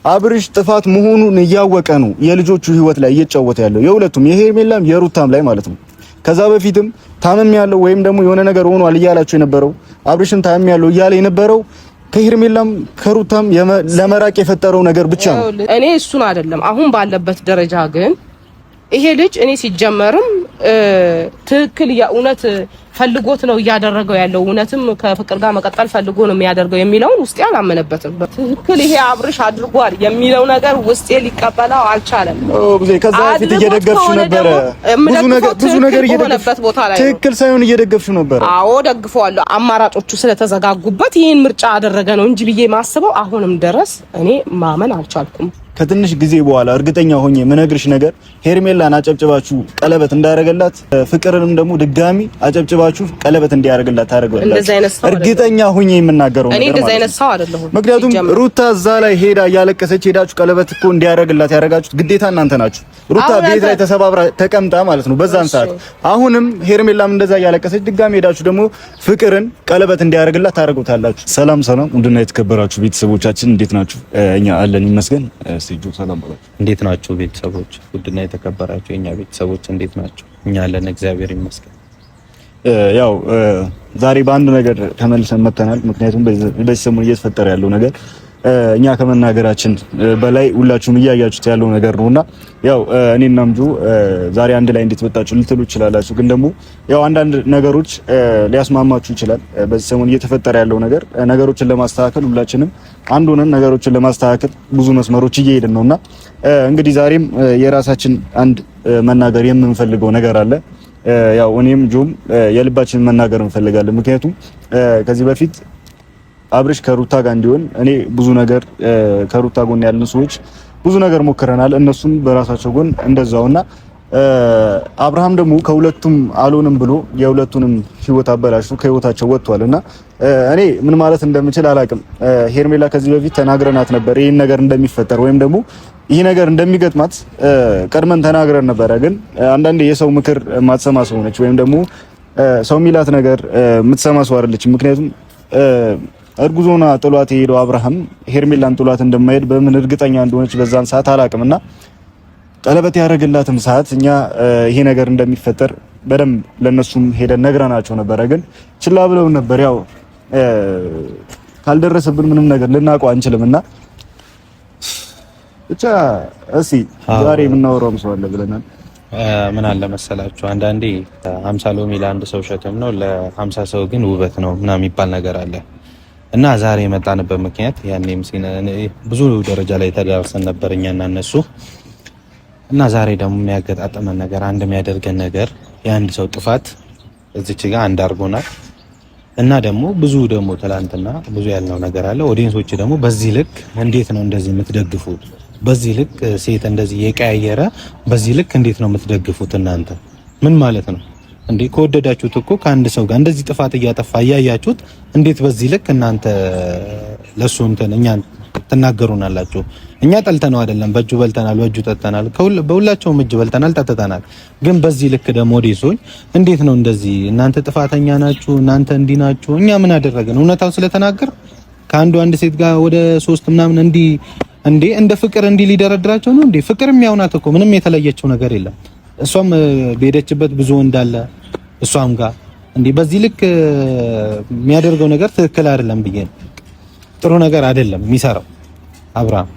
አብርሽ ጥፋት መሆኑን እያወቀ ነው የልጆቹ ህይወት ላይ እየተጫወተ ያለው የሁለቱም የሄርሜላም የሩታም ላይ ማለት ነው። ከዛ በፊትም ታመም ያለው ወይም ደግሞ የሆነ ነገር ሆኗል እያላችሁ የነበረው አብርሽም ታመም ያለው እያለ የነበረው ከሄርሜላም ከሩታም ለመራቅ የፈጠረው ነገር ብቻ ነው። እኔ እሱን አይደለም አሁን ባለበት ደረጃ ግን ይሄ ልጅ እኔ ሲጀመርም ትክክል የእውነት ፈልጎት ነው እያደረገው ያለው እውነትም ከፍቅር ጋር መቀጠል ፈልጎ ነው የሚያደርገው የሚለውን ውስጤ አላመነበትም። ትክክል ይሄ አብርሽ አድርጓል የሚለው ነገር ውስጤ ሊቀበለው አልቻለም። ከዛ በፊት እየደገፍሽ ነበር፣ ብዙ ነገር እየደገፍሽ ቦታ ላይ ትክክል ሳይሆን እየደገፍሽ ነበር። አዎ ደግፈዋለሁ። አማራጮቹ ስለተዘጋጉበት ይሄን ምርጫ አደረገ ነው እንጂ ብዬ ማስበው አሁንም ድረስ እኔ ማመን አልቻልኩም። ከትንሽ ጊዜ በኋላ እርግጠኛ ሆኜ ምነግርሽ ነገር ሄርሜላን አጨብጭባችሁ ቀለበት እንዳያረጋላት ፍቅርንም ደግሞ ድጋሚ አጨብጭባችሁ ቀለበት እንዲያረጋላት ታረጋላችሁ። እርግጠኛ ሆኜ የምናገረው ነገር እኔ እንደዛ አይነት ሰው አይደለሁም። ምክንያቱም ሩታ እዛ ላይ ሄዳ እያለቀሰች ሄዳችሁ ቀለበት እኮ እንዲያረጋላት ያረጋችሁት ግዴታ እናንተ ናችሁ። ሩታ ቤት ላይ ተሰባብራ ተቀምጣ ማለት ነው በዛን ሰዓት። አሁንም ሄርሜላም እንደዛ እያለቀሰች ድጋሚ ሄዳችሁ ደግሞ ፍቅርን ቀለበት እንዲያረጋላት ታረጋታላችሁ። ሰላም እንደና የተከበራችሁ ቤተሰቦቻችን እንዴት ናችሁ? እኛ አለን ይመስገን። ሲጁ ሰላም ብላችሁ እንዴት ናችሁ ቤተሰቦች? ውድና የተከበራችሁ የኛ ቤተሰቦች እንዴት ናችሁ? እኛ አለን እግዚአብሔር ይመስገን። ያው ዛሬ በአንድ ነገር ተመልሰን መተናል። ምክንያቱም በዚህ ሰሞን እየተፈጠረ ያለው ነገር እኛ ከመናገራችን በላይ ሁላችሁም እያያችሁት ያለው ነገር ነውና ያው እኔና ምጁ ዛሬ አንድ ላይ እንዴት ወጣችሁ ልትሉ ይችላላችሁ። ግን ደግሞ ያው አንዳንድ ነገሮች ሊያስማማችሁ ይችላል። በዚህ ሰሞን እየተፈጠረ ያለው ነገር ነገሮችን ለማስተካከል ሁላችንም አንድ ሆነን ነገሮችን ለማስተካከል ብዙ መስመሮች እየሄድን ነውና እንግዲህ ዛሬም የራሳችን አንድ መናገር የምንፈልገው ነገር አለ። ያው እኔም ጁም የልባችንን መናገር እንፈልጋለን። ምክንያቱም ከዚህ በፊት አብርሽ ከሩታ ጋር እንዲሆን እኔ ብዙ ነገር ከሩታ ጎን ያለን ሰዎች ብዙ ነገር ሞክረናል። እነሱም በራሳቸው ጎን እንደዛውና አብርሃም ደግሞ ከሁለቱም አልሆንም ብሎ የሁለቱንም ህይወት አበላሽቶ ከህይወታቸው ወጥቷልና እኔ ምን ማለት እንደምችል አላቅም። ሄርሜላ ከዚህ በፊት ተናግረናት ነበር ይሄን ነገር እንደሚፈጠር ወይም ደግሞ ይሄ ነገር እንደሚገጥማት ቀድመን ተናግረን ነበረ። ግን አንዳንዴ የሰው ምክር ማትሰማ ሰው ነች፣ ወይም ደግሞ ሰው ሚላት ነገር የምትሰማ ሰው አይደለች። ምክንያቱም እርጉዞና ጥሏት የሄደው አብርሃም ሄርሜላን ጥሏት እንደማይሄድ በምን እርግጠኛ እንደሆነች በዛን ሰዓት አላቅምና ቀለበት ያደረገላትም ሰዓት እኛ ይሄ ነገር እንደሚፈጠር በደንብ ለነሱም ሄደን ነግረናቸው ነበረ። ግን ችላ ብለው ነበር። ያው ካልደረሰብን ምንም ነገር ልናውቀው አንችልምና ብቻ እስኪ ዛሬ የምናወራው ሰው አለ ብለናል። ምን አለ መሰላችሁ አንዳንዴ 50 ሎሚ ለአንድ ሰው ሸክም ነው፣ ለ50 ሰው ግን ውበት ነው ምናምን የሚባል ነገር አለ እና ዛሬ የመጣንበት ምክንያት ያኔም ብዙ ደረጃ ላይ ተዳርሰን ነበር እኛና እነሱ እና ዛሬ ደግሞ የሚያገጣጥመን ነገር አንድ የሚያደርገን ነገር የአንድ ሰው ጥፋት እዚች ጋር አንድ አድርጎናል እና ደግሞ ብዙ ደግሞ ትላንትና ብዙ ያልነው ነገር አለ። ኦዲየንሶች ደግሞ በዚህ ልክ እንዴት ነው እንደዚህ የምትደግፉት? በዚህ ልክ ሴት እንደዚህ የቀያየረ በዚህ ልክ እንዴት ነው የምትደግፉት? እናንተ ምን ማለት ነው እንዴ? ከወደዳችሁት እኮ ከአንድ ሰው ጋር እንደዚህ ጥፋት እያጠፋ እያያችሁት እንዴት በዚህ ልክ እናንተ ለሱ እንትን እኛን ትናገሩናላችሁ? እኛ ጠልተነው አይደለም፣ በእጁ በልተናል፣ በእጁ ጠጥተናል፣ በሁላቸውም እጅ በልተናል፣ ጠጥተናል። ግን በዚህ ልክ ደግሞ ዲሶኝ እንዴት ነው እንደዚህ እናንተ ጥፋተኛ ናችሁ፣ እናንተ እንዲህ ናችሁ። እኛ ምን አደረገን? እውነታው ስለተናገር አንድ ሴት ጋር ወደ 3 ምናምን እንዴ እንደ ፍቅር እንዲህ ሊደረድራቸው ነው እንዴ? ፍቅር የሚያውናት እኮ ምንም የተለየችው ነገር የለም። እሷም በሄደችበት ብዙ እንዳለ እሷም ጋር እንዴ በዚህ ልክ የሚያደርገው ነገር ትክክል አይደለም ብዬ ነው። ጥሩ ነገር አይደለም የሚሰራው አብርሃም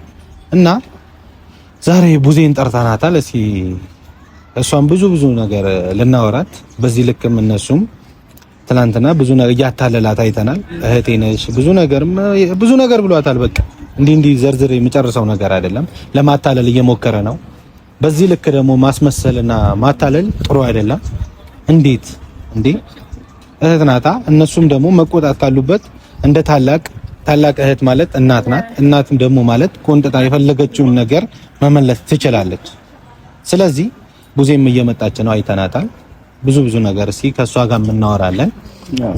እና ዛሬ ቡዜን ጠርታናታል። እስኪ እሷም ብዙ ነገር ልናወራት በዚህ ልክም እነሱም ትናንትና ብዙ ነገር እያታለላት አይተናል። እህቴ ነሽ ብዙ ነገር ብሏታል። በቃ እንዲህ ዘርዝር የሚጨርሰው ነገር አይደለም። ለማታለል እየሞከረ ነው። በዚህ ልክ ደግሞ ማስመሰልና ማታለል ጥሩ አይደለም። እንዴት እህት ናታ። እነሱም ደግሞ መቆጣት ካሉበት እንደ ታላቅ እህት ማለት እናት ናት። እናትም ደግሞ ማለት ቆንጥጣ የፈለገችውን ነገር መመለስ ትችላለች። ስለዚህ ቡዜም እየመጣች ነው፣ አይተናታል። ብዙ ነገር እስኪ ከሷ ጋር እናወራለን።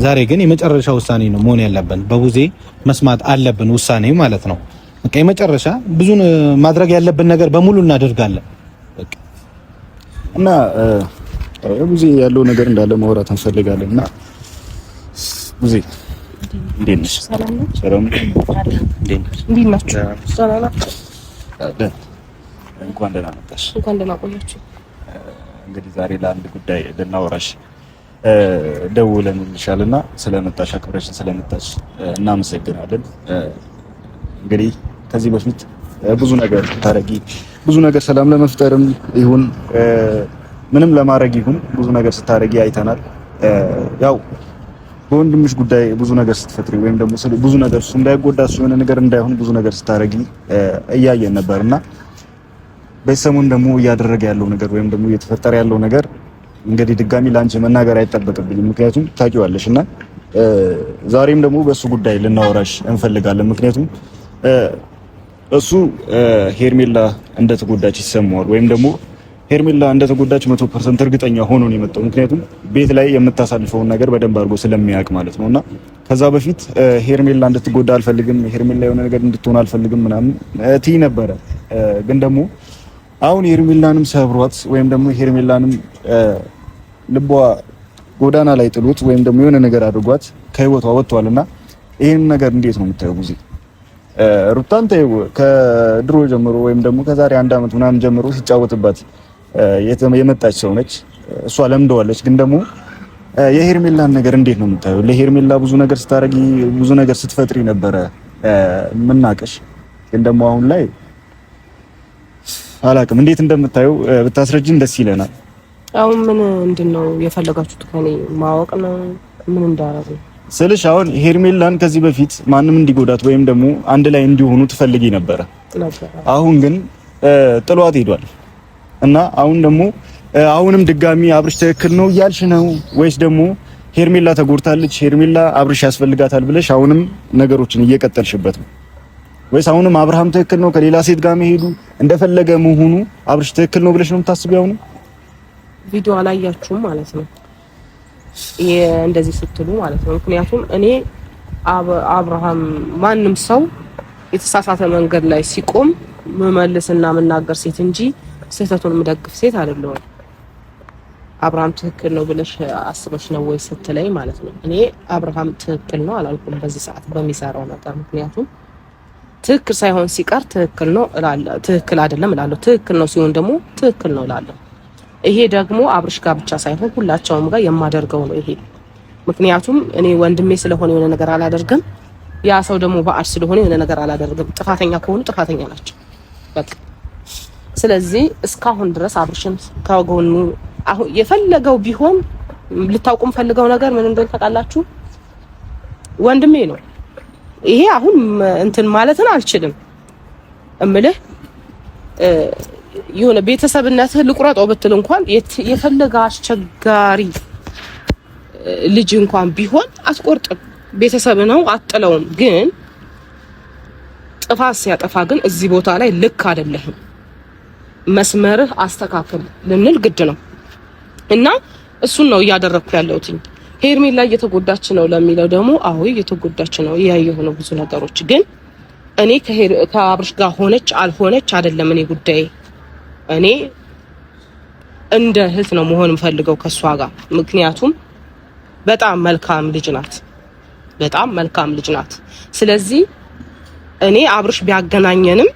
ዛሬ ግን የመጨረሻ ውሳኔ ነው መሆን ያለብን። በቡዜ መስማት አለብን ውሳኔ ማለት ነው። በቃ የመጨረሻ ብዙ ማድረግ ያለብን ነገር በሙሉ እናደርጋለን። በቃ እና ቡዜ ያለው ነገር እንዳለ ማውራት እንፈልጋለንና ቡዜ እንዴት ነሽ? ሰላም ነሽ? እንኳን ደህና መጣሽ። እንኳን ደህና ቆያችሁ። እንግዲህ ዛሬ ለአንድ ጉዳይ ልናወራሽ ደውለንልሻልና ስለመጣሽ አክብረሽን ስለመጣሽ እናመሰግናለን። እንግዲህ ከዚህ በፊት ብዙ ነገር ታረጊ ብዙ ነገር ሰላም ለመፍጠርም ይሁን ምንም ለማድረግ ይሁን ብዙ ነገር ስታረጊ አይተናል። ያው በወንድምሽ ጉዳይ ብዙ ነገር ስትፈጥሪ ወይም ደግሞ ብዙ ነገር እሱ እንዳይጎዳ እሱ የሆነ ነገር እንዳይሆን ብዙ ነገር ስታረጊ እያየን ነበርና በሰሞን ደግሞ እያደረገ ያለው ነገር ወይም ደግሞ እየተፈጠረ ያለው ነገር እንግዲህ ድጋሚ ላንቺ መናገር አይጠበቅብኝም፣ ምክንያቱም ታውቂዋለሽና ዛሬም ደግሞ በሱ ጉዳይ ልናወራሽ እንፈልጋለን። ምክንያቱም እሱ ሄርሜላ እንደተጎዳች ይሰማዋል ወይም ደግሞ ሄርሜላ እንደተጎዳች 100% እርግጠኛ ሆኖ ነው የመጣው። ምክንያቱም ቤት ላይ የምታሳልፈውን ነገር በደንብ አድርጎ ስለሚያውቅ ማለት ነውና ከዛ በፊት ሄርሜላ እንድትጎዳ አልፈልግም፣ ሄርሜላ የሆነ ነገር እንድትሆን አልፈልግም ምናምን ትይ ነበረ። ግን ደግሞ አሁን ሄርሜላንም ሰብሯት ወይም ደግሞ ሄርሜላንም ልቧ ጎዳና ላይ ጥሎት ወይም ደግሞ የሆነ ነገር አድርጓት ከህይወቷ ወጥቷልና ይሄን ነገር እንዴት ነው የምታየው? ጉዜ ሩታን ተይው ከድሮ ጀምሮ ወይም ደግሞ ከዛሬ 1 አመት ምናምን ጀምሮ ሲጫወትባት የመጣች ሰው ነች። እሷ ለምደዋለች። ግን ደግሞ የሄርሜላን ነገር እንዴት ነው የምታየው? ለሄርሜላ ብዙ ነገር ስታረጊ ብዙ ነገር ስትፈጥሪ ነበረ ምናቀሽ። ግን ደግሞ አሁን ላይ አላቅም እንዴት እንደምታየው ብታስረጅን ደስ ይለናል። አሁን ምንድነው የፈለጋችሁት ከኔ ማወቅ ነው? ምን እንዳረጉ ስልሽ አሁን ሄርሜላን ከዚህ በፊት ማንም እንዲጎዳት ወይም ደግሞ አንድ ላይ እንዲሆኑ ትፈልጊ ነበረ። አሁን ግን ጥሏት ሄዷል እና አሁን ደግሞ አሁንም ድጋሚ አብርሽ ትክክል ነው እያልሽ ነው ወይስ ደግሞ ሄርሜላ ተጎድታለች፣ ሄርሜላ አብርሽ ያስፈልጋታል ብለሽ አሁንም ነገሮችን እየቀጠልሽበት ነው? ወይስ አሁንም አብርሃም ትክክል ነው ከሌላ ሴት ጋር መሄዱ እንደፈለገ መሆኑ አብርሽ ትክክል ነው ብለሽ ነው የምታስቢው? አሁን ቪዲዮ አላያችሁም ማለት ነው እንደዚህ ስትሉ ማለት ነው። ምክንያቱም እኔ አብርሃም ማንም ሰው የተሳሳተ መንገድ ላይ ሲቆም መመለስና መናገር ሴት እንጂ ስህተቱን መደግፍ ሴት አይደለሁም። አብርሃም ትክክል ነው ብለሽ አስበሽ ነው ወይ ስትለኝ ማለት ነው እኔ አብርሃም ትክክል ነው አላልኩም በዚህ ሰዓት በሚሰራው ነገር። ምክንያቱም ትክክል ሳይሆን ሲቀር ትክክል ነው እላለሁ፣ ትክክል አይደለም እላለሁ። ትክክል ነው ሲሆን ደግሞ ትክክል ነው እላለሁ። ይሄ ደግሞ አብርሽ ጋር ብቻ ሳይሆን ሁላቸውም ጋር የማደርገው ነው ይሄ። ምክንያቱም እኔ ወንድሜ ስለሆነ የሆነ ነገር አላደርግም፣ ያ ሰው ደግሞ ባዕድ ስለሆነ የሆነ ነገር አላደርግም። ጥፋተኛ ከሆኑ ጥፋተኛ ናቸው በቃ። ስለዚህ እስካሁን ድረስ አብርሽን ከጎኑ አሁን የፈለገው ቢሆን ልታውቁም ፈልገው ነገር ምን እንደሆነ ታውቃላችሁ? ወንድሜ ነው ይሄ። አሁን እንትን ማለትን አልችልም እምልህ የሆነ ቤተሰብነትህ ልቁረጠው ብትል እንኳን የፈለገ አስቸጋሪ ልጅ እንኳን ቢሆን አትቆርጥም። ቤተሰብ ነው አጥለውም። ግን ጥፋት ሲያጠፋ ግን እዚህ ቦታ ላይ ልክ አይደለህም፣ መስመርህ አስተካክል ልንል ግድ ነው እና እሱን ነው እያደረኩ ያለሁት። ሄርሜላ እየተጎዳች ነው ለሚለው ደግሞ አዎ እየተጎዳች ነው፣ እያየሁ ነው ብዙ ነገሮች። ግን እኔ ከአብርሽ ጋር ሆነች አልሆነች አይደለም እኔ ጉዳይ። እኔ እንደ እህት ነው መሆን የምፈልገው ከሷ ጋር። ምክንያቱም በጣም መልካም ልጅ ናት፣ በጣም መልካም ልጅ ናት። ስለዚህ እኔ አብርሽ ቢያገናኘንም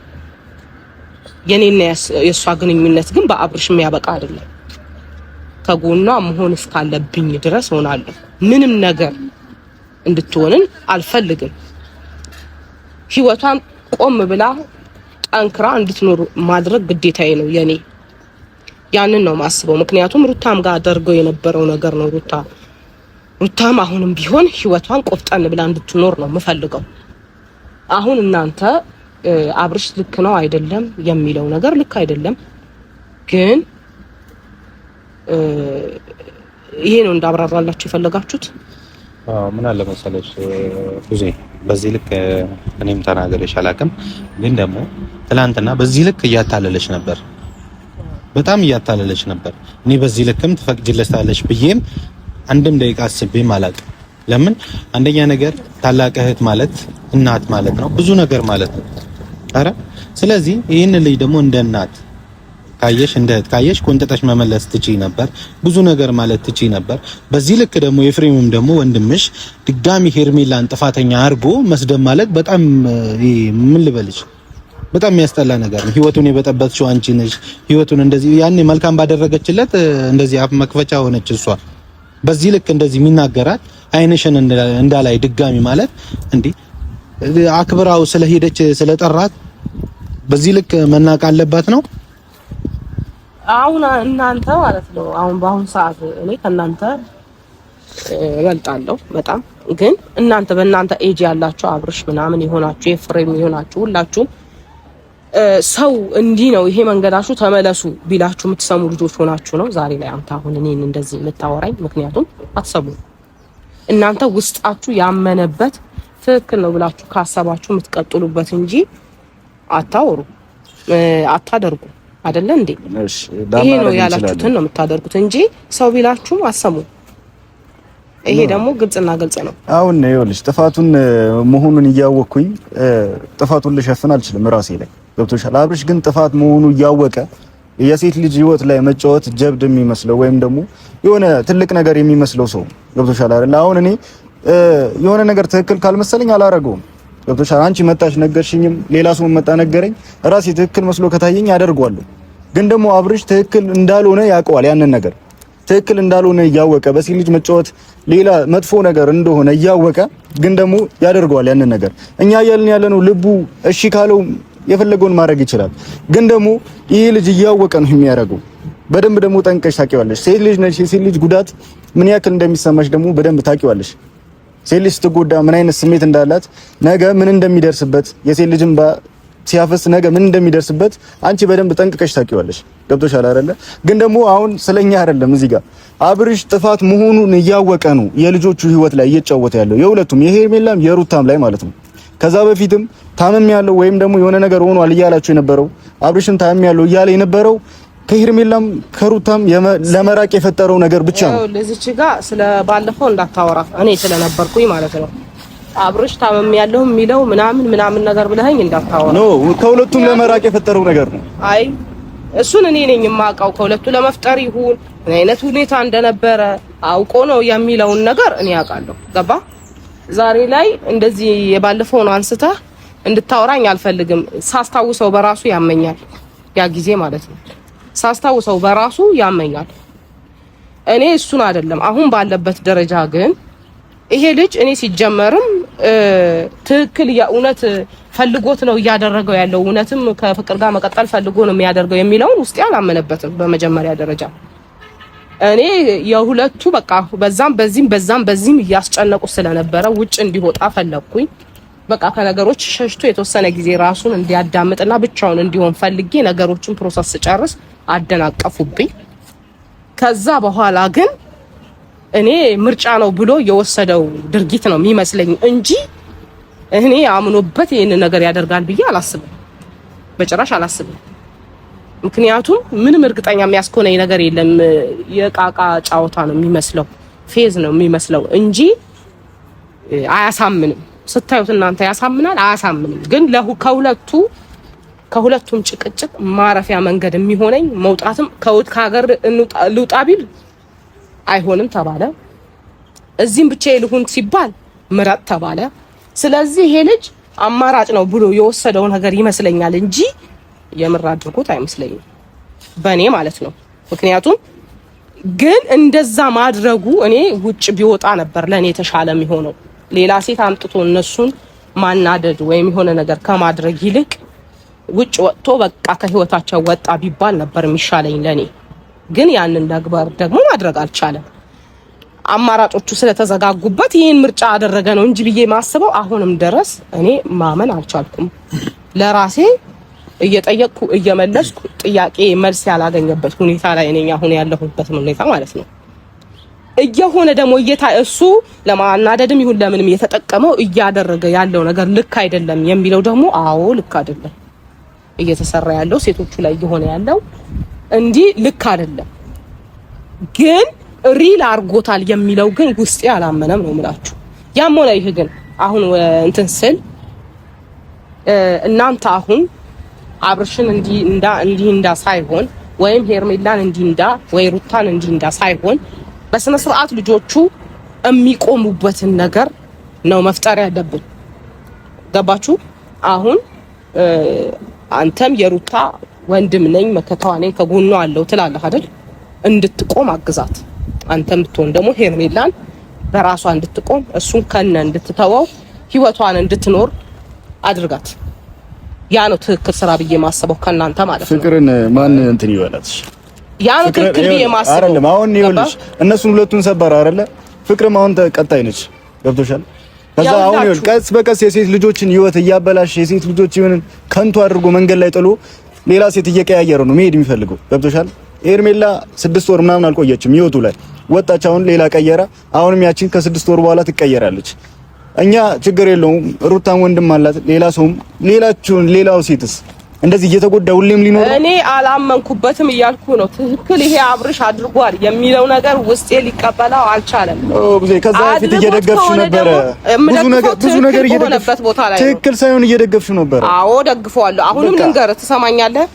የኔና የሷ ግንኙነት ግን በአብርሽ የሚያበቃ አይደለም። ከጎኗ መሆን እስካለብኝ ድረስ ሆናለሁ። ምንም ነገር እንድትሆንን አልፈልግም። ህይወቷን ቆም ብላ ጠንክራ እንድትኖር ማድረግ ግዴታዬ ነው የኔ። ያንን ነው ማስበው። ምክንያቱም ሩታም ጋር አደርገው የነበረው ነገር ነው። ሩታም አሁንም ቢሆን ህይወቷን ቆፍጠን ብላ እንድትኖር ነው የምፈልገው። አሁን እናንተ አብርሽ ልክ ነው አይደለም የሚለው ነገር ልክ አይደለም፣ ግን ይሄ ነው እንዳብራራላችሁ የፈለጋችሁት። ምን አለ መሰለሽ ብዙ በዚህ ልክ እኔም ተናገረሽ አላውቅም፣ ግን ደግሞ ትላንትና በዚህ ልክ እያታለለች ነበር፣ በጣም እያታለለች ነበር። እኔ በዚህ ልክም ትፈቅጂለታለሽ ብዬም አንድም ደቂቃ አስቤም አላውቅም። ለምን አንደኛ ነገር ታላቅ እህት ማለት እናት ማለት ነው፣ ብዙ ነገር ማለት ነው። አረ ስለዚህ ይሄን ልጅ ደግሞ እንደ እናት ካየሽ እንደ እህት ካየሽ ቆንጥጠሽ መመለስ ትችይ ነበር፣ ብዙ ነገር ማለት ትችይ ነበር። በዚህ ልክ ደግሞ የፍሬምም ደግሞ ወንድምሽ ድጋሚ ሄርሜላን ጥፋተኛ አድርጎ መስደብ ማለት በጣም ምን ልበልሽ በጣም የሚያስጠላ ነገር ነው። ህይወቱን የበጠበጥሽው አንቺ ነሽ። ህይወቱን እንደዚህ ያኔ መልካም ባደረገችለት እንደዚህ አፍ መክፈቻ ሆነች እሷ። በዚህ ልክ እንደዚህ የሚናገራት አይንሽን እንዳላይ ድጋሚ ማለት እንዴ አክብራው ስለሄደች ስለጠራት በዚህ ልክ መናቅ አለባት ነው። አሁን እናንተ ማለት ነው አሁን በአሁን ሰዓት እኔ ከእናንተ እበልጣለሁ በጣም ግን እናንተ በእናንተ ኤጅ ያላችሁ አብርሽ ምናምን ይሆናችሁ የፍሬም ይሆናችሁ ሁላችሁም ሰው እንዲህ ነው ይሄ መንገዳችሁ ተመለሱ ቢላችሁ የምትሰሙ ልጆች ሆናችሁ ነው ዛሬ ላይ አንተ አሁን እኔን እንደዚህ የምታወራኝ። ምክንያቱም አትሰሙ እናንተ ውስጣችሁ ያመነበት ትክክል ነው ብላችሁ ካሰባችሁ የምትቀጥሉበት እንጂ አታወሩ አታደርጉ አይደለ እንዴ? ይሄ ነው ያላችሁትን ነው የምታደርጉት እንጂ ሰው ቢላችሁ አሰሙ። ይሄ ደግሞ ግልጽና ግልጽ ነው። አሁን ነው ይኸውልሽ ጥፋቱን መሆኑን እያወቅኩኝ ጥፋቱን ልሸፍን አልችልም ራሴ ላይ ገብቶሻል። አብርሽ ግን ጥፋት መሆኑ እያወቀ የሴት ልጅ ህይወት ላይ መጫወት ጀብድ የሚመስለው ወይም ደግሞ የሆነ ትልቅ ነገር የሚመስለው ሰው ገብቶሻል አይደል? አሁን እኔ የሆነ ነገር ትክክል ካልመሰለኝ አላረገውም ገብቶሻል። አንቺ መጣሽ ነገርሽኝም ሌላ ሰው መጣ ነገረኝ ራሴ ትክክል መስሎ ከታየኝ አደርገዋለሁ። ግን ደግሞ አብርሽ ትክክል እንዳልሆነ ያውቀዋል። ያንን ነገር ትክክል እንዳልሆነ እያወቀ በሴት ልጅ መጫወት ሌላ መጥፎ ነገር እንደሆነ እያወቀ ግን ደግሞ ያደርገዋል ያንን ነገር። እኛ እያልን ያለነው ልቡ እሺ ካለው የፈለገውን ማድረግ ይችላል። ግን ደግሞ ይሄ ልጅ እያወቀ ነው የሚያደርገው። በደንብ ደግሞ ጠንቀሽ ታውቂዋለሽ። ሴት ልጅ ነሽ። የሴት ልጅ ጉዳት ምን ያክል እንደሚሰማሽ ደግሞ በደንብ ታውቂዋለሽ። ሴት ልጅ ስትጎዳ ምን አይነት ስሜት እንዳላት ነገ ምን እንደሚደርስበት የሴት ልጅን ሲያፈስ ነገ ምን እንደሚደርስበት አንቺ በደንብ ጠንቅቀሽ ታውቂዋለሽ። ገብቶሻል አይደለ? ግን ደግሞ አሁን ስለኛ አይደለም እዚህ ጋር አብርሽ ጥፋት መሆኑን እያወቀ ነው የልጆቹ ህይወት ላይ እየተጫወተ ያለው የሁለቱም የሄርሜላም የሩታም ላይ ማለት ነው። ከዛ በፊትም ታመም ያለው ወይም ደግሞ የሆነ ነገር ሆኗል እያላችሁ የነበረው አብርሽም ታመም ያለው እያለ የነበረው ከሄርሜላም ከሩታም ለመራቅ የፈጠረው ነገር ብቻ ነው። ለዚች ጋር ስለ ባለፈው እንዳታወራ እኔ ስለነበርኩኝ ማለት ነው። አብርሽ ታመም ያለው የሚለው ምናምን ነገር ብለኸኝ እንዳታወራ ነው። ከሁለቱም ለመራቅ የፈጠረው ነገር ነው። አይ እሱን እኔ ነኝ የማውቀው። ከሁለቱ ለመፍጠር ይሁን ምን አይነት ሁኔታ እንደነበረ አውቆ ነው የሚለውን ነገር እኔ አውቃለሁ። ገባ? ዛሬ ላይ እንደዚህ የባለፈውን አንስታ እንድታወራኝ አልፈልግም። ሳስታውሰው በራሱ ያመኛል። ያ ጊዜ ማለት ነው ሳስታውሰው በራሱ ያመኛል። እኔ እሱን አይደለም አሁን ባለበት ደረጃ ግን ይሄ ልጅ እኔ ሲጀመርም ትክክል የእውነት ፈልጎት ነው እያደረገው ያለው እውነትም ከፍቅር ጋር መቀጠል ፈልጎ ነው የሚያደርገው የሚለውን ውስጥ ያላመነበትም። በመጀመሪያ ደረጃ እኔ የሁለቱ በቃ በዛም በዚህም እያስጨነቁ ስለነበረ ውጭ እንዲወጣ ፈለኩኝ። በቃ ከነገሮች ሸሽቶ የተወሰነ ጊዜ ራሱን እንዲያዳምጥና ብቻውን እንዲሆን ፈልጌ ነገሮችን ፕሮሰስ ጨርስ አደናቀፉብኝ። ከዛ በኋላ ግን እኔ ምርጫ ነው ብሎ የወሰደው ድርጊት ነው የሚመስለኝ እንጂ እኔ አምኖበት ይሄን ነገር ያደርጋል ብዬ አላስብም። በጭራሽ አላስብም። ምክንያቱም ምንም እርግጠኛ የሚያስኮነኝ ነገር የለም። የቃቃ ጫወታ ነው የሚመስለው፣ ፌዝ ነው የሚመስለው እንጂ አያሳምንም። ስታዩት እናንተ ያሳምናል አያሳምንም። ግን ከሁለቱም ጭቅጭቅ ማረፊያ መንገድ የሚሆነኝ መውጣትም ከሀገር ልውጣ ቢል አይሆንም ተባለ። እዚህም ብቻ ይልሁን ሲባል ምረጥ ተባለ። ስለዚህ ይሄ ልጅ አማራጭ ነው ብሎ የወሰደው ነገር ይመስለኛል እንጂ የምር አድርጎት አይመስለኝም በእኔ ማለት ነው። ምክንያቱም ግን እንደዛ ማድረጉ እኔ ውጭ ቢወጣ ነበር ለእኔ የተሻለ የሚሆነው። ሌላ ሴት አምጥቶ እነሱን ማናደድ ወይም የሆነ ነገር ከማድረግ ይልቅ ውጭ ወጥቶ በቃ ከህይወታቸው ወጣ ቢባል ነበር የሚሻለኝ ለኔ። ግን ያንን ተግባር ደግሞ ማድረግ አልቻለም። አማራጮቹ ስለተዘጋጉበት ይሄን ምርጫ አደረገ ነው እንጂ ብዬ ማስበው አሁንም ድረስ እኔ ማመን አልቻልኩም። ለራሴ እየጠየቅኩ እየመለስኩ ጥያቄ መልስ ያላገኘበት ሁኔታ ላይ ነኝ አሁን ያለሁበት ሁኔታ ማለት ነው። እየሆነ ደግሞ እሱ ለማናደድም ይሁን ለምንም እየተጠቀመው እያደረገ ያለው ነገር ልክ አይደለም የሚለው ደግሞ አዎ ልክ አይደለም። እየተሰራ ያለው ሴቶቹ ላይ እየሆነ ያለው እንዲህ ልክ አይደለም። ግን ሪል አርጎታል የሚለው ግን ውስጤ አላመነም ነው የምላችሁ። ያም ሆነ ይህ ግን አሁን እንትን ስል እናንተ አሁን አብርሽን እንዲህ እንዳ ሳይሆን ወይም ሄርሜላን ወይ ሩታን እንዳ ሳይሆን በስነ ስርዓት ልጆቹ የሚቆሙበትን ነገር ነው መፍጠር ያለብን። ገባችሁ? አሁን አንተም የሩታ ወንድም ነኝ መከታዋ ነኝ ከጎኗ አለው ትላለህ አይደል? እንድትቆም አግዛት። አንተም ብትሆን ደግሞ ሄርሜላን በራሷ እንድትቆም እሱን ከነ እንድትተወው ህይወቷን እንድትኖር አድርጋት። ያ ነው ትክክል ስራ ብዬ ማሰበው ከናንተ ማለት ነው። ፍቅርን ማን እንትን ይበላት? ያ ነው ትክክል ብዬ ማሰበው አይደለም። አሁን ይኸውልሽ እነሱን ሁለቱን ሰባራ አይደለ? ፍቅርም አሁን ቀጣይ ነች። ገብቶሻል? ከዛ አሁን ይኸውልሽ ቀስ በቀስ የሴት ልጆችን ህይወት እያበላሽ የሴት ልጆች ይሁንን ከንቱ አድርጎ መንገድ ላይ ጥሎ ሌላ ሴት እየቀያየረ ነው መሄድ የሚፈልገው። ገብቶሻል? ሄርሜላ 6 ወር ምናምን አልቆየችም ህይወቱ ላይ ወጣች። አሁን ሌላ ቀየረ። አሁንም ያቺን ከ6 ወር በኋላ ትቀየራለች። እኛ ችግር የለውም። ሩታን ወንድም አላት። ሌላ ሰውም ሌላው ሴትስ እንደዚህ እየተጎዳ ሁሌም ሊኖር እኔ አላመንኩበትም እያልኩ ነው። ትክክል ይሄ አብርሽ አድርጓል የሚለው ነገር ውስጤ ሊቀበለው አልቻለም። ከዛ በፊት እየደገፍሽ ነበር። ብዙ ነገር እየደገፍሽ ትክክል ሳይሆን እየደገፍሽ ነበር። አዎ ደግፈዋለሁ። አሁንም ልንገርህ ትሰማኛለህ?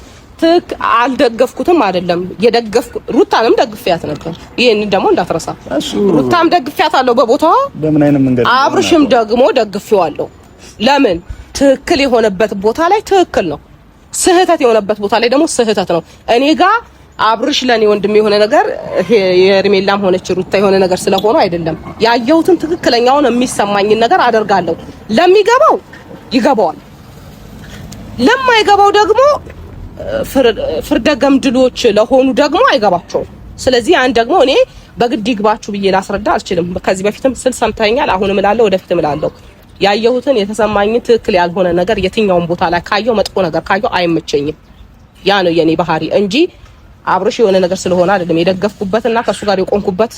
አልደገፍኩትም አይደለም የደገፍኩ ሩታንም ደግፊያት ነበር። ይሄን ደግሞ እንዳትረሳ። ሩታም ደግፊያታለሁ በቦታዋ በምን አይነት መንገድ አብርሽም ደግሞ ደግፊዋለሁ። ለምን ትክክል የሆነበት ቦታ ላይ ትክክል ነው፣ ስህተት የሆነበት ቦታ ላይ ደግሞ ስህተት ነው። እኔ ጋር አብርሽ ለኔ ወንድም የሆነ ነገር የሄርሜላም ሆነች ሩታ የሆነ ነገር ስለሆነ አይደለም። ያየሁትን ትክክለኛውን የሚሰማኝን ነገር አደርጋለሁ። ለሚገባው ይገባዋል፣ ለማይገባው ደግሞ ፍርደ ገምድሎች ለሆኑ ደግሞ አይገባቸውም። ስለዚህ ያን ደግሞ እኔ በግድ ይግባችሁ ብዬ ላስረዳ አልችልም። ከዚህ በፊትም ስል ሰምተኛል፣ አሁንም እላለሁ፣ ወደፊትም እላለሁ። ያየሁትን የተሰማኝን ትክክል ያልሆነ ነገር የትኛውን ቦታ ላይ ካየው መጥፎ ነገር ካየው አይመቸኝም። ያ ነው የኔ ባህሪ እንጂ አብርሽ የሆነ ነገር ስለሆነ አይደለም። የደገፍኩበትና ከሱ ጋር የቆንኩበት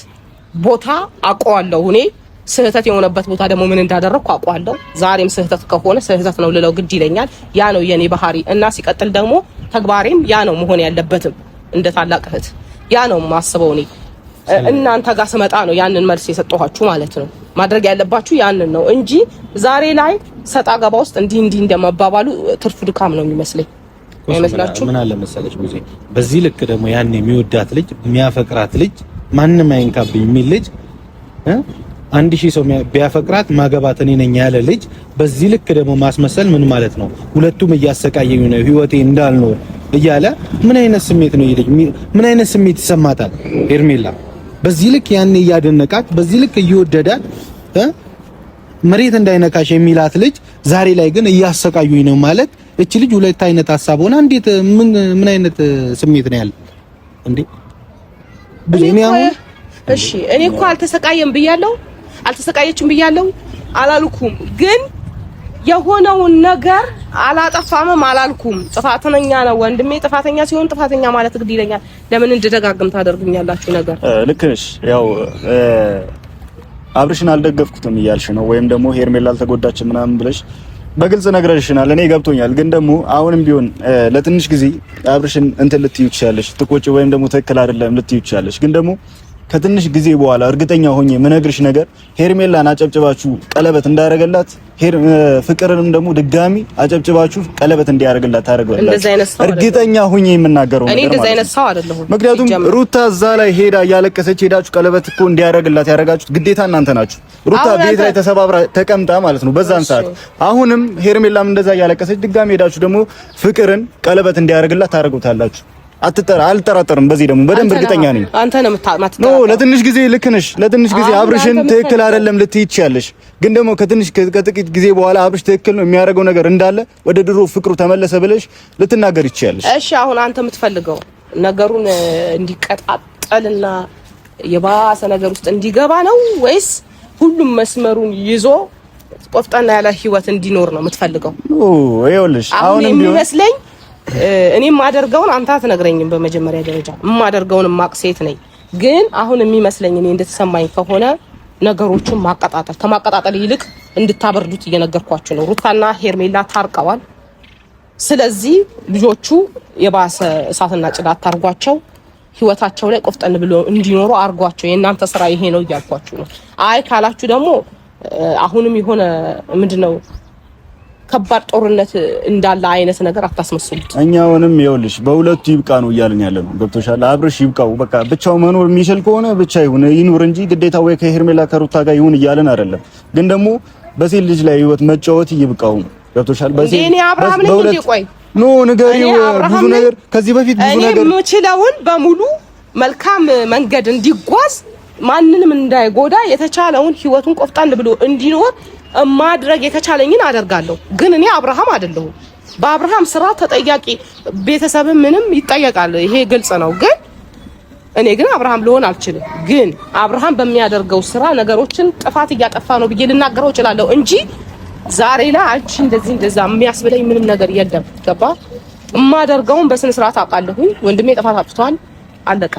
ቦታ አውቀዋለሁ። እኔ ስህተት የሆነበት ቦታ ደግሞ ምን እንዳደረኩ አውቀዋለሁ። ዛሬም ስህተት ከሆነ ስህተት ነው ልለው ግድ ይለኛል። ያ ነው የኔ ባህሪ እና ሲቀጥል ደግሞ ተግባሬም ያ ነው መሆን ያለበትም። እንደ ታላቅ እህት ያ ነው ማስበው። እኔ እናንተ ጋር ስመጣ ነው ያንን መልስ የሰጠኋችሁ ማለት ነው። ማድረግ ያለባችሁ ያንን ነው እንጂ ዛሬ ላይ ሰጣ ገባ ውስጥ እንዲህ እንደመባባሉ ትርፍ ድካም ነው የሚመስለኝ። አይመስላችሁ? ምን አለ መሰለሽ ሙዜ፣ በዚህ ልክ ደግሞ ያን የሚወዳት ልጅ የሚያፈቅራት ልጅ ማንንም አይንካብኝ የሚል ልጅ 1000 ሰው ቢያፈቅራት ማገባት እኔ ነኝ ያለ ልጅ በዚህ ልክ ደግሞ ማስመሰል ምን ማለት ነው? ሁለቱም እያሰቃየኝ ነው ህይወቴ እንዳልኖር እያለ ምን አይነት ስሜት ነው ይልኝ? ምን አይነት ስሜት ይሰማታል ሄርሜላ? በዚህ ልክ ያን እያደነቃት በዚህ ልክ እየወደዳት መሬት እንዳይነካሽ የሚላት ልጅ ዛሬ ላይ ግን እያሰቃዩኝ ነው ማለት እቺ ልጅ ሁለት አይነት ሐሳብ ሆና እንዴት ምን አይነት ስሜት ነው ያለ እንዴ? እሺ እኔ እኮ አልተሰቃየም ብያለሁ፣ አልተሰቃየችም ብያለሁ አላልኩም። ግን የሆነውን ነገር አላጠፋምም አላልኩም። ጥፋተኛ ነው ወንድሜ። ጥፋተኛ ሲሆን ጥፋተኛ ማለት ግድ ይለኛል። ለምን እንደደጋግም ታደርጉኛላችሁ ነገር? ልክ ነሽ። ያው አብርሽን አልደገፍኩትም እያልሽ ነው ወይም ደግሞ ሄርሜላ አልተጎዳችም ምናምን ብለሽ በግልጽ ነግረሽናል። እኔ ገብቶኛል። ግን ደግሞ አሁንም ቢሆን ለትንሽ ጊዜ አብርሽን እንትን ልትዩ ትችያለሽ፣ ትቆጪ ወይም ደግሞ ትክክል አይደለም ልትዩ ትችያለሽ። ግን ደግሞ ከትንሽ ጊዜ በኋላ እርግጠኛ ሆኜ የምነግርሽ ነገር ሄርሜላን አጨብጭባችሁ ቀለበት እንዳደረገላት ፍቅርንም ደግሞ ድጋሚ አጨብጭባችሁ ቀለበት እንዲያደርግላት ታደርጋላችሁ። እርግጠኛ ሆኜ የምናገረው ነገር ማለት ነው። እኔ እንደዛ አይነት ሰው አይደለሁም። ምክንያቱም ሩታ እዛ ላይ ሄዳ እያለቀሰች ሄዳችሁ ቀለበት እኮ እንዲያደርግላት ያደረጋችሁት ግዴታ እናንተ ናችሁ። ሩታ ቤት ላይ ተሰባብራ ተቀምጣ ማለት ነው በዛን ሰዓት። አሁንም ሄርሜላም እንደዛ እያለቀሰች ድጋሚ ሄዳችሁ ደግሞ ፍቅርን ቀለበት እንዲያደርግላት ታደርጉታላችሁ። አልጠራጠርም። በዚህ ደግሞ በደንብ እርግጠኛ ነኝ። አንተ ነው የምታማትተው። ለትንሽ ጊዜ ልክ ነሽ። ለትንሽ ጊዜ አብርሽን ትክክል አይደለም ልትይ ትችያለሽ። ግን ደግሞ ከጥቂት ጊዜ በኋላ አብርሽ ትክክል ነው የሚያደርገው ነገር እንዳለ ወደ ድሮ ፍቅሩ ተመለሰ ብለሽ ልትናገር ይችያለሽ። እሺ አሁን አንተ የምትፈልገው ነገሩን እንዲቀጣጠልና የባሰ ነገር ውስጥ እንዲገባ ነው ወይስ ሁሉም መስመሩን ይዞ ቆፍጣና ያለ ህይወት እንዲኖር ነው የምትፈልገው? ይኸውልሽ አሁን የሚመስለኝ እኔ ማደርገውን አንተ አትነግረኝም። በመጀመሪያ ደረጃ ማደርገውን ማቅሴት ነኝ። ግን አሁን የሚመስለኝ እኔ እንደተሰማኝ ከሆነ ነገሮችን ከማቀጣጠል ይልቅ እንድታበርዱት እየነገርኳችሁ ነው። ሩታና ሄርሜላ ታርቀዋል። ስለዚህ ልጆቹ የባሰ እሳትና ጭድ አታርጓቸው። ህይወታቸው ላይ ቆፍጠን ብሎ እንዲኖሩ አርጓቸው። የእናንተ ስራ ይሄ ነው እያልኳችሁ ነው። አይ ካላችሁ ደግሞ አሁንም የሆነ ምንድነው ከባድ ጦርነት እንዳለ አይነት ነገር አታስመስሉት። እኛውንም ይኸውልሽ በሁለቱ ይብቃ ነው እያልን ያለ ነው። ገብቶሻል? አብርሽ ይብቃው፣ በቃ ብቻው መኖር የሚችል ከሆነ ብቻ ይኑር እንጂ ግዴታ ወይ ከሄርሜላ ከሩታ ጋር ይሁን እያልን አይደለም። ግን ደግሞ በሴት ልጅ ላይ ህይወት መጫወት ይብቃው። ገብቶሻል? እኔ አብርሃም ነኝ እንዴ? ቆይ ኖ ንገሪው። ብዙ ነገር ከዚህ በፊት ብዙ ነገር እኔ የምችለውን በሙሉ መልካም መንገድ እንዲጓዝ ማንንም እንዳይጎዳ የተቻለውን ህይወቱን ቆፍጣን ብሎ እንዲኖር ማድረግ የተቻለኝን አደርጋለሁ። ግን እኔ አብርሃም አይደለሁም። በአብርሃም ስራ ተጠያቂ ቤተሰብ ምንም ይጠየቃል፣ ይሄ ግልጽ ነው። ግን እኔ ግን አብርሃም ልሆን አልችልም። ግን አብርሃም በሚያደርገው ስራ ነገሮችን ጥፋት እያጠፋ ነው ብዬ ልናገረው እችላለሁ እንጂ ዛሬ ላይ አንቺ እንደዛ የሚያስብለኝ ምንም ነገር የለም። ገባ? የማደርገውን በስነ ስርዓት አውቃለሁኝ። ወንድሜ ጥፋት አጥፍቷል፣ አለቀ።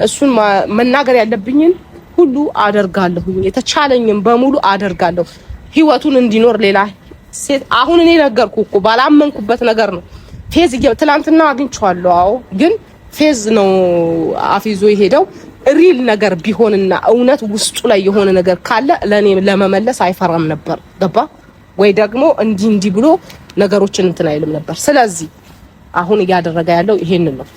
እሱን መናገር ያለብኝን ሁሉ አደርጋለሁኝ። የተቻለኝን በሙሉ አደርጋለሁ ህይወቱን እንዲኖር። ሌላ ሴት አሁን እኔ ነገርኩ እኮ ባላመንኩበት ነገር ነው። ፌዝ ትላንትና አግኝቼዋለሁ። አዎ፣ ግን ፌዝ ነው አፊዞ የሄደው። ሪል ነገር ቢሆንና እውነት ውስጡ ላይ የሆነ ነገር ካለ ለኔ ለመመለስ አይፈራም ነበር። ገባ ወይ? ደግሞ እንዲህ ብሎ ነገሮችን እንትን አይልም ነበር። ስለዚህ አሁን እያደረገ ያለው ይሄንን ነው።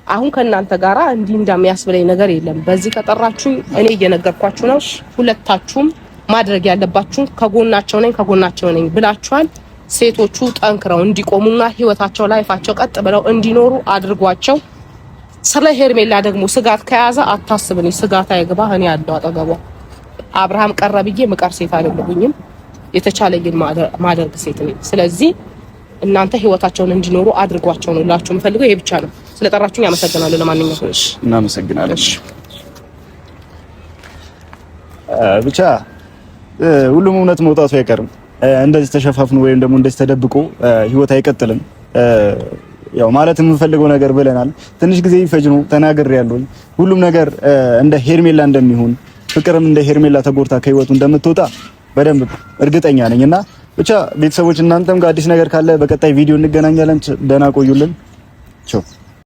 አሁን ከእናንተ ጋራ እንዲህ እንደሚያስብለኝ ነገር የለም። በዚህ ከጠራችሁ እኔ እየነገርኳችሁ ነው። ሁለታችሁም ማድረግ ያለባችሁ ከጎናቸው ነኝ ብላችኋል። ሴቶቹ ጠንክረው እንዲቆሙና ህይወታቸው ላይፋቸው ቀጥ ብለው እንዲኖሩ አድርጓቸው። ስለ ሄርሜላ ደግሞ ስጋት ከያዘ አታስብኝ፣ ስጋት አይግባ። እኔ ያለው አጠገቧ አብርሃም ቀረብዬ ምቀር ሴት አይደለሁኝም። የተቻለኝን ማደርግ ሴት ነኝ። ስለዚህ እናንተ ህይወታቸውን እንዲኖሩ አድርጓቸው ነው ላችሁ የምፈልገው። ይሄ ብቻ ነው። ስለጠራችሁኝ አመሰግናለሁ። ለማንኛውም እናመሰግናለን። ብቻ ሁሉም እውነት መውጣቱ አይቀርም። እንደዚህ ተሸፋፍኖ ወይም ደግሞ እንደዚህ ተደብቆ ህይወት አይቀጥልም። ያው ማለት የምንፈልገው ነገር ብለናል። ትንሽ ጊዜ ይፈጅ ነው ተናግሬያለሁ። ሁሉም ነገር እንደ ሄርሜላ እንደሚሆን፣ ፍቅርም እንደ ሄርሜላ ተጎርታ ከህይወቱ እንደምትወጣ በደንብ እርግጠኛ ነኝና ብቻ ቤተሰቦች እናንተም ጋር አዲስ ነገር ካለ በቀጣይ ቪዲዮ እንገናኛለን። ደህና ቆዩልን። ቻው።